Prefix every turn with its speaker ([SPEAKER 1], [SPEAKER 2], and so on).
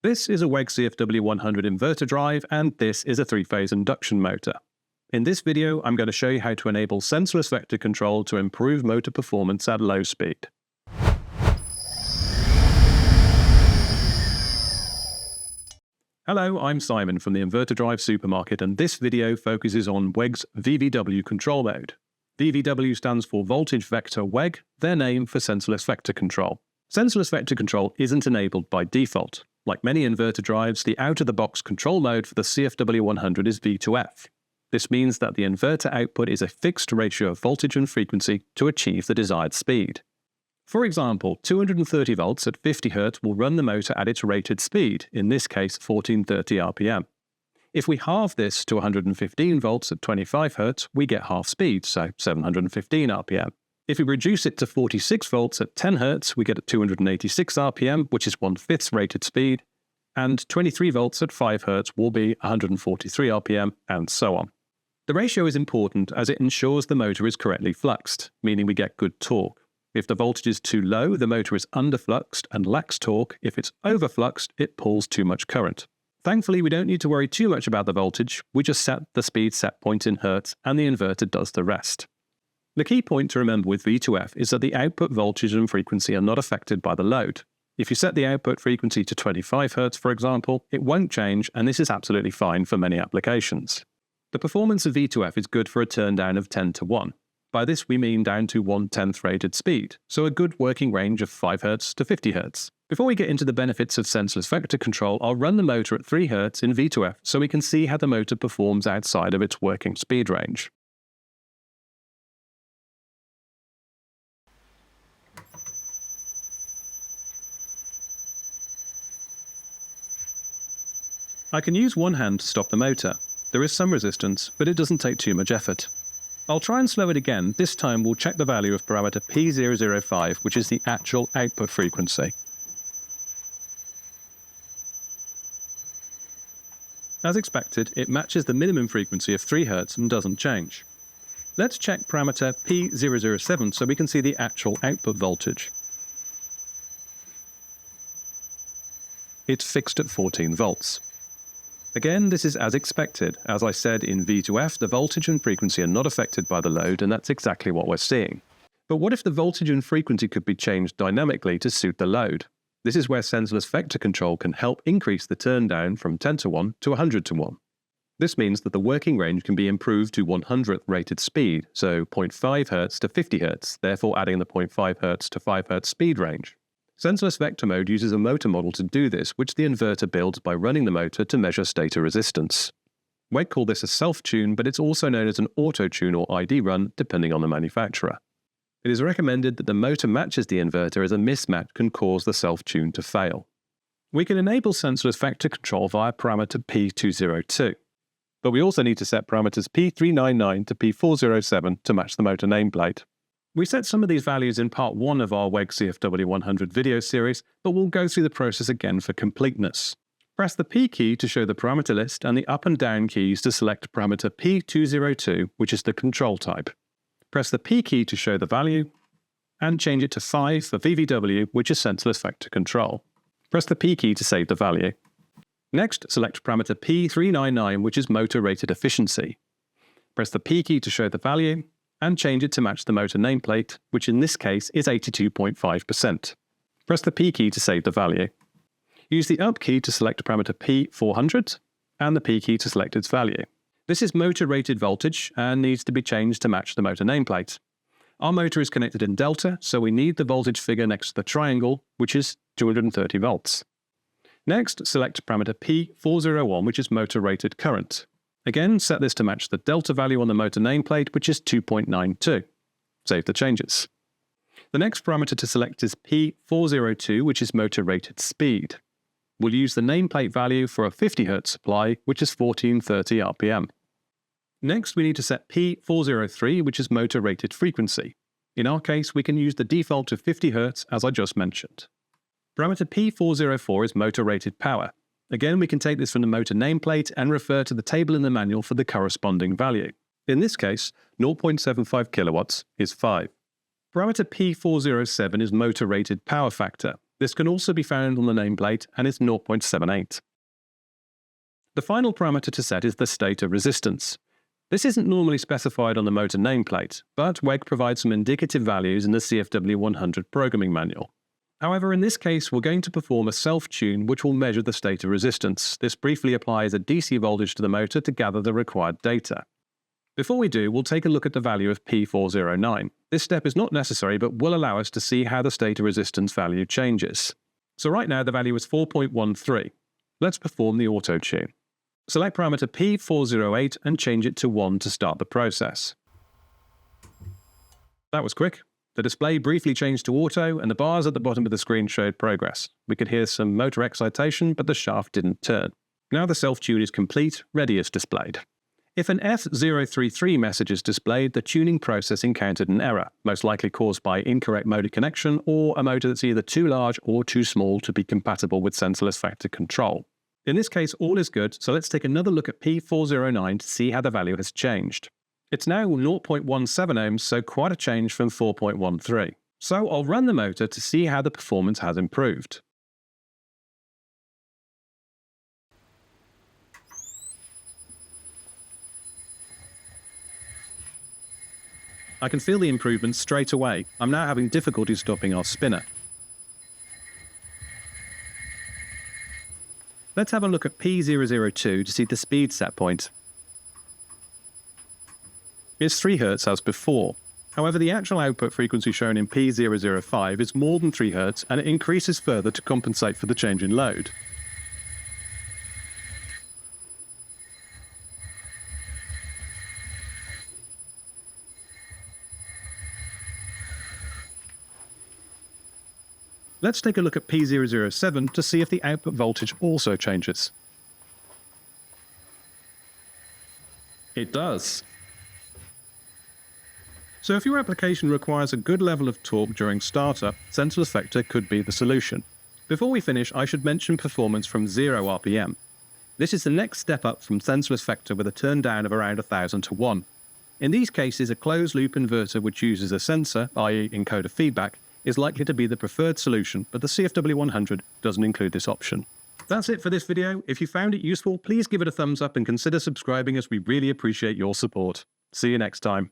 [SPEAKER 1] This is a WEG CFW100 inverter drive, and this is a three-phase induction motor. In this video, I'm going to show you how to enable sensorless vector control to improve motor performance at low speed. Hello, I'm Simon from the Inverter Drive Supermarket, and this video focuses on WEG's VVW control mode. VVW stands for Voltage Vector WEG, their name for sensorless vector control. Sensorless vector control isn't enabled by default. Like many inverter drives, the out-of-the-box control mode for the CFW100 is V2F. This means that the inverter output is a fixed ratio of voltage and frequency to achieve the desired speed. For example, 230 volts at 50 Hz will run the motor at its rated speed, in this case 1430 RPM. If we halve this to 115 volts at 25 Hz, we get half speed, so 715 RPM. If we reduce it to 46 volts at 10 Hz, we get 286 RPM, which is 1/5 rated speed, and 23 volts at 5 Hz will be 143 RPM, and so on. The ratio is important as it ensures the motor is correctly fluxed, meaning we get good torque. If the voltage is too low, the motor is underfluxed and lacks torque. If it's overfluxed, it pulls too much current. Thankfully, we don't need to worry too much about the voltage. We just set the speed set point in Hertz, and the inverter does the rest. The key point to remember with V2F is that the output voltage and frequency are not affected by the load. If you set the output frequency to 25 Hz, for example, it won't change, and this is absolutely fine for many applications. The performance of V2F is good for a turndown of 10 to 1. By this we mean down to 1/10 rated speed, so a good working range of 5 Hz to 50 Hz. Before we get into the benefits of sensorless vector control, I'll run the motor at 3 Hz in V2F so we can see how the motor performs outside of its working speed range. I can use one hand to stop the motor. There is some resistance, but it doesn't take too much effort. I'll try and slow it again. This time we'll check the value of parameter P005, which is the actual output frequency. As expected, it matches the minimum frequency of 3 Hz and doesn't change. Let's check parameter P007 so we can see the actual output voltage. It's fixed at 14 volts. Again, this is as expected. As I said, in V2F, the voltage and frequency are not affected by the load, and that's exactly what we're seeing. But what if the voltage and frequency could be changed dynamically to suit the load? This is where sensorless vector control can help increase the turndown from 10 to 1 to 100 to 1. This means that the working range can be improved to 100th rated speed, so 0.5 Hz to 50 Hz, therefore adding the 0.5 Hz to 5 Hz speed range. Sensorless vector mode uses a motor model to do this, which the inverter builds by running the motor to measure stator resistance. WEG call this a self-tune, but it's also known as an auto-tune or ID run, depending on the manufacturer. It is recommended that the motor matches the inverter, as a mismatch can cause the self-tune to fail. We can enable sensorless vector control via parameter P202. But we also need to set parameters P399 to P407 to match the motor nameplate. We set some of these values in part 1 of our WEG CFW100 video series, but we'll go through the process again for completeness. Press the P key to show the parameter list and the up and down keys to select parameter P202, which is the control type. Press the P key to show the value, and change it to 5 for VVW, which is sensorless vector control. Press the P key to save the value. Next, select parameter P399, which is motor rated efficiency. Press the P key to show the value, and change it to match the motor nameplate, which in this case is 82.5%. Press the P key to save the value. Use the up key to select parameter P400, and the P key to select its value. This is motor rated voltage and needs to be changed to match the motor nameplate. Our motor is connected in delta, so we need the voltage figure next to the triangle, which is 230 volts. Next, select parameter P401, which is motor rated current. Again, set this to match the delta value on the motor nameplate, which is 2.92. Save the changes. The next parameter to select is P402, which is motor rated speed. We'll use the nameplate value for a 50 Hz supply, which is 1430 RPM. Next, we need to set P403, which is motor rated frequency. In our case, we can use the default of 50 Hz, as I just mentioned. Parameter P404 is motor rated power. Again, we can take this from the motor nameplate and refer to the table in the manual for the corresponding value. In this case, 0.75 kilowatts is 5. Parameter P407 is motor rated power factor. This can also be found on the nameplate and is 0.78. The final parameter to set is the stator resistance. This isn't normally specified on the motor nameplate, but WEG provides some indicative values in the CFW 100 programming manual. However, in this case, we're going to perform a self-tune which will measure the stator resistance. This briefly applies a DC voltage to the motor to gather the required data. Before we do, we'll take a look at the value of P409. This step is not necessary, but will allow us to see how the stator resistance value changes. So right now the value is 4.13. Let's perform the auto-tune. Select parameter P408 and change it to 1 to start the process. That was quick. The display briefly changed to auto and the bars at the bottom of the screen showed progress. We could hear some motor excitation, but the shaft didn't turn. Now the self-tune is complete, ready as displayed. If an F033 message is displayed, the tuning process encountered an error, most likely caused by incorrect motor connection or a motor that's either too large or too small to be compatible with sensorless factor control. In this case, all is good, so let's take another look at P409 to see how the value has changed. It's now 0.17 ohms, so quite a change from 4.13. So I'll run the motor to see how the performance has improved. I can feel the improvements straight away. I'm now having difficulty stopping our spinner. Let's have a look at P002 to see the speed set point. It's 3 Hz as before. However, the actual output frequency shown in P005 is more than 3 Hz and it increases further to compensate for the change in load. Let's take a look at P007 to see if the output voltage also changes. It does. So if your application requires a good level of torque during startup, sensorless vector could be the solution. Before we finish, I should mention performance from 0 RPM. This is the next step up from sensorless vector with a turn down of around 1000 to 1. In these cases, a closed-loop inverter which uses a sensor, i.e. encoder feedback, is likely to be the preferred solution, but the CFW 100 doesn't include this option. That's it for this video. If you found it useful, please give it a thumbs up and consider subscribing as we really appreciate your support. See you next time.